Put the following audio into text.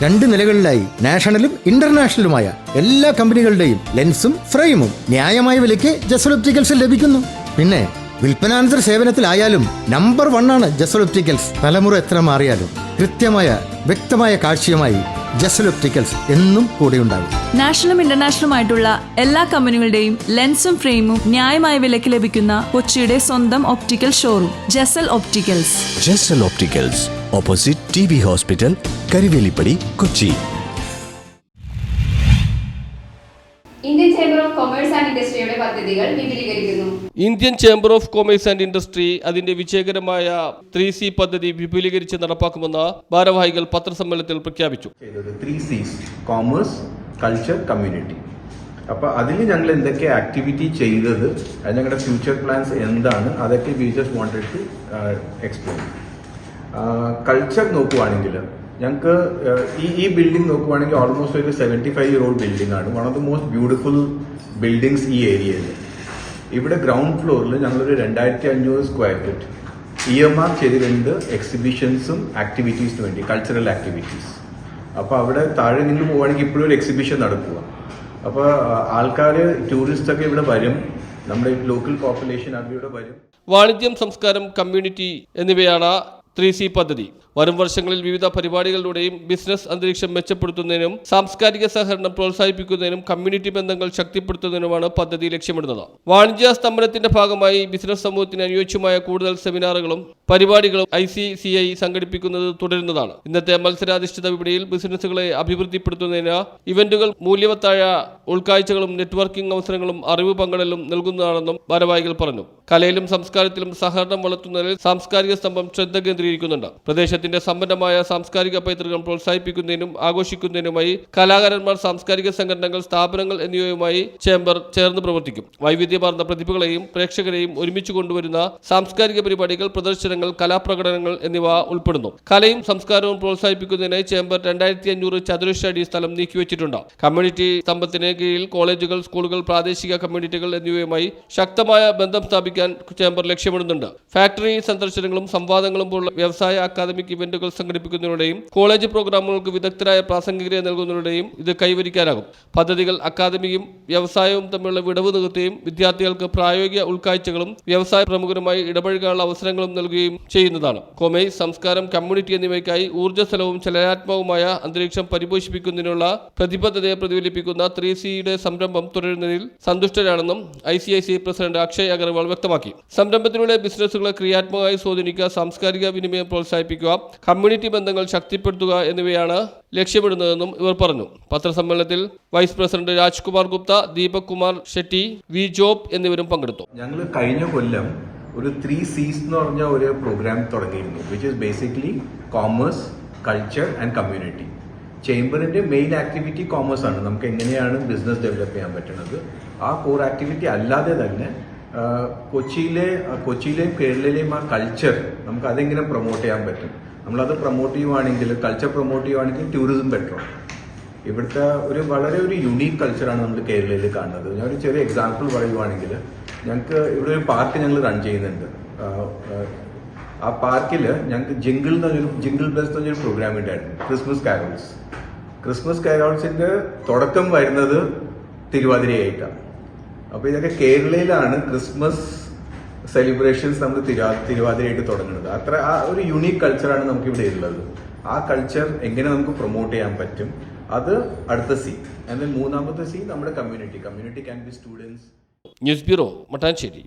2 നിലകളിലായി നാഷണലും ഇന്റർനാഷണലുമായ എല്ലാ കമ്പനികളുടെയും ലെൻസും ഫ്രെയിമും ന്യായമായ വിലയ്ക്ക് ജസൽ ഒപ്റ്റിക്കൽസിൽ ലഭിക്കുന്നു. പിന്നെ വിൽപ്പനാനന്തര സേവനത്തിലായാലും നമ്പർ 1 ആണ് ജസൽ ഒപ്റ്റിക്കൽസ്. തലമുറ എത്ര മാറിയാലും കൃത്യമായ വ്യക്തമായ കാഴ്ചയുമായി ജസൽ ഒപ്റ്റിക്കൽസ് എന്നും കൂടെയുണ്ടാകും. നാഷണലും ഇന്റർനാഷണലുമായിട്ടുള്ള എല്ലാ കമ്പനികളുടെയും ലെൻസും ഫ്രെയിമും ന്യായമായ വിലയ്ക്ക് ലഭിക്കുന്ന കൊച്ചിയുടെ സ്വന്തം optical showroom Jasal opticals. Jasal opticals, opposite TB hospital, Karivelippady, Kochi. Indian chamber of commerce and ഇൻഡസ്ട്രിയുടെ പദ്ധതികൾ വിപുലീകരിക്കുന്നു. Indian chamber of commerce and industry അതിന്റെ വിജയകരമായ 3C പദ്ധതി വിപുലീകരിച്ച് നടപ്പാക്കുമെന്ന് ഭാരവാഹികൾ പത്രസമ്മേളനത്തിൽ പ്രഖ്യാപിച്ചു. 3Cs commerce, culture, community. അപ്പോൾ അതിൽ ഞങ്ങൾ എന്തൊക്കെ ആക്ടിവിറ്റി ചെയ്തത്, അത് ഞങ്ങളുടെ ഫ്യൂച്ചർ പ്ലാൻസ് എന്താണ്, അതൊക്കെ we just wanted to explain. Culture നോക്കുവാണെങ്കിൽ ഞങ്ങൾക്ക് ഈ ബിൽഡിംഗ് നോക്കുവാണെങ്കിൽ ഓൾമോസ്റ്റ് ഒരു 75-year-old ബിൽഡിംഗ് ആണ്. One of the most beautiful buildings ഈ ഏരിയയിൽ. ഇവിടെ ഗ്രൗണ്ട് ഫ്ലോറിൽ ഞങ്ങളൊരു 2500 സ്ക്വയർ ഫീറ്റ് EMR ചെയ്തിട്ടുണ്ട് എക്സിബിഷൻസും ആക്ടിവിറ്റീസിന് വേണ്ടി, കൾച്ചറൽ ആക്ടിവിറ്റീസ്. അപ്പോൾ അവിടെ താഴെ നിങ്ങൾ പോവുകയാണെങ്കിൽ ഇപ്പോഴും ഒരു എക്സിബിഷൻ നടക്കുക. അപ്പോൾ ആൾക്കാർ, ടൂറിസ്റ്റ് ഒക്കെ ഇവിടെ വരും, നമ്മുടെ ലോക്കൽ പോപ്പുലേഷൻ അവിടെ വരും. വാണിജ്യം, സംസ്കാരം, കമ്മ്യൂണിറ്റി എന്നിവയാണ് 3C പദ്ധതി. വരും വർഷങ്ങളിൽ വിവിധ പരിപാടികളിലൂടെയും ബിസിനസ് അന്തരീക്ഷം മെച്ചപ്പെടുത്തുന്നതിനും സാംസ്കാരിക സഹകരണം പ്രോത്സാഹിപ്പിക്കുന്നതിനും കമ്മ്യൂണിറ്റി ബന്ധങ്ങൾ ശക്തിപ്പെടുത്തുന്നതിനുമാണ് പദ്ധതി ലക്ഷ്യമിടുന്നത്. വാണിജ്യ സ്തംഭനത്തിന്റെ ഭാഗമായി ബിസിനസ് സമൂഹത്തിന് അനുയോജ്യമായ കൂടുതൽ സെമിനാറുകളും പരിപാടികളും ICCI സംഘടിപ്പിക്കുന്നത് തുടരുന്നതാണ്. ഇന്നത്തെ മത്സരാധിഷ്ഠിത വിപണിയിൽ ബിസിനസ്സുകളെ അഭിവൃദ്ധിപ്പെടുത്തുന്നതിന് ഇവന്റുകൾ മൂല്യവത്തായ ഉൾക്കാഴ്ചകളും നെറ്റ്വർക്കിംഗ് അവസരങ്ങളും അറിവ് പങ്കിടലും നൽകുന്നതാണെന്നും ഭാരവാഹികൾ പറഞ്ഞു. കലയിലും സംസ്കാരത്തിലും സഹകരണം വളർത്തുന്നതിൽ സാംസ്കാരിക സ്തംഭം ശ്രദ്ധ കേന്ദ്രീകരിക്കുന്നുണ്ട്. പ്രദേശത്തിന്റെ സമ്പന്നമായ സാംസ്കാരിക പൈതൃകം പ്രോത്സാഹിപ്പിക്കുന്നതിനും ആഘോഷിക്കുന്നതിനുമായി കലാകാരന്മാർ, സാംസ്കാരിക സംഘടനകൾ, സ്ഥാപനങ്ങൾ എന്നിവയുമായി ചേംബർ ചേർന്ന് പ്രവർത്തിക്കും. വൈവിധ്യമാർന്ന പ്രതിഭകളെയും പ്രേക്ഷകരെയും ഒരുമിച്ച് കൊണ്ടുവരുന്ന സാംസ്കാരിക പരിപാടികൾ, പ്രദർശനങ്ങൾ, കലാപ്രകടനങ്ങൾ എന്നിവ ഉൾപ്പെടുന്നു. കലയും സംസ്കാരവും പ്രോത്സാഹിപ്പിക്കുന്നതിനായി ചേംബർ 2500 ചതുരശ്ര അടി സ്ഥലം നീക്കിവച്ചിട്ടുണ്ട്. കമ്മ്യൂണിറ്റി സ്തംഭത്തിന് കീഴിൽ കോളേജുകൾ, സ്കൂളുകൾ, പ്രാദേശിക കമ്മ്യൂണിറ്റികൾ എന്നിവയുമായി ശക്തമായ ബന്ധം സ്ഥാപിക്കാൻ ചേംബർ ലക്ഷ്യമിടുന്നുണ്ട്. ഫാക്ടറി സന്ദർശനങ്ങളും സംവാദങ്ങളും പോലുള്ള വ്യവസായ അക്കാദമിക് ഇവന്റുകൾ സംഘടിപ്പിക്കുന്നതിലൂടെയും കോളേജ് പ്രോഗ്രാമുകൾക്ക് വിദഗ്ധരായ പ്രാസംഗികരെ നൽകുന്നതിലൂടെയും ഇത് കൈവരിക്കാനാകും. പദ്ധതികൾ അക്കാദമിയും വ്യവസായവും തമ്മിലുള്ള വിടവ് നികത്തുകയും വിദ്യാർത്ഥികൾക്ക് പ്രായോഗിക ഉൾക്കാഴ്ചകളും വ്യവസായ പ്രമുഖരുമായി ഇടപഴകാനുള്ള അവസരങ്ങളും നൽകുകയും ചെയ്യുന്നതാണ്. കൊമേഴ്സ്, സംസ്കാരം, കമ്മ്യൂണിറ്റി എന്നിവയ്ക്കായി ഊർജ്ജസ്വലവും ചലനാത്മകവുമായ അന്തരീക്ഷം പരിപോഷിപ്പിക്കുന്നതിനുള്ള പ്രതിബദ്ധതയെ പ്രതിഫലിപ്പിക്കുന്ന 3Cയുടെ സംരംഭം തുടരുന്നതിൽ സന്തുഷ്ടരാണെന്നും ICICI പ്രസിഡന്റ് അക്ഷയ് അഗർവാൾ വ്യക്തമാക്കി. സംരംഭത്തിലൂടെ ബിസിനസ്സുകളെ ക്രിയാത്മകമായി സ്വാധീനിക്കുക, സാംസ്കാരിക വിനിമയം പ്രോത്സാഹിപ്പിക്കുക, കമ്മ്യൂണിറ്റി ബന്ധങ്ങൾ ശക്തിപ്പെടുത്തുക എന്നിവയാണ് ലക്ഷ്യമിടുന്നതെന്നും ഇവർ പറഞ്ഞു. പത്രസമ്മേളനത്തിൽ vice president Rajkumar Gupta, Deepak Kumar Shetty, V Job എന്നിവരും പങ്കെടുത്തു. ഞങ്ങൾ കഴിഞ്ഞ കൊല്ലം ഒരു 3Cs എന്ന് പറഞ്ഞ ഒരു പ്രോഗ്രാം തുടങ്ങിയിരുന്നു, which is basically commerce, culture and community. ചേംബറിന്റെ മെയിൻ ആക്ടിവിറ്റി കോമേഴ്സ് ആണ്. നമുക്ക് എങ്ങനെയാണ് ബിസിനസ് ഡെവലപ്പ് ചെയ്യാൻ പറ്റുന്നത്. ആ കോർ ആക്ടിവിറ്റി അല്ലാതെ തന്നെ കൊച്ചിയിലെയും കേരളയിലെയും ആ കൾച്ചർ നമുക്ക് അതെങ്ങനെ പ്രൊമോട്ട് ചെയ്യാൻ പറ്റും. നമ്മളത് പ്രൊമോട്ട് ചെയ്യുവാണെങ്കിൽ, കൾച്ചർ പ്രൊമോട്ട് ചെയ്യുവാണെങ്കിൽ ടൂറിസം ബെറ്റർ. ഇവിടുത്തെ വളരെ യുണീക്ക് കൾച്ചറാണ് നമ്മൾ കേരളയിൽ കാണുന്നത്. ഞാൻ ഒരു ചെറിയ എക്സാമ്പിൾ പറയുവാണെങ്കിൽ, ഞങ്ങൾക്ക് ഇവിടെ ഒരു പാർക്ക് ഞങ്ങൾ റൺ ചെയ്യുന്നുണ്ട്. ആ പാർക്കിൽ ഞങ്ങൾക്ക് ജിംഗിൾ ബെൽസ് എന്നൊരു പ്രോഗ്രാം ഉണ്ടായിരുന്നു. ക്രിസ്മസ് കാരോൾസിന്റെ തുടക്കം വരുന്നത് തിരുവാതിരയായിട്ടാണ്. അപ്പോൾ ഇതൊക്കെ കേരളയിലാണ് ക്രിസ്മസ് സെലിബ്രേഷൻസ് നമ്മൾ തിരുവാതിരയായിട്ട് തുടങ്ങുന്നത്. ആ ഒരു യുണീക്ക് കൾച്ചറാണ് നമുക്ക് ഇവിടെ ഉള്ളത്. ആ കൾച്ചർ എങ്ങനെ നമുക്ക് പ്രൊമോട്ട് ചെയ്യാൻ പറ്റും, അത് അടുത്ത C. എന്നാൽ മൂന്നാമത്തെ C നമ്മുടെ community can be students. News bureau, Mattancherry.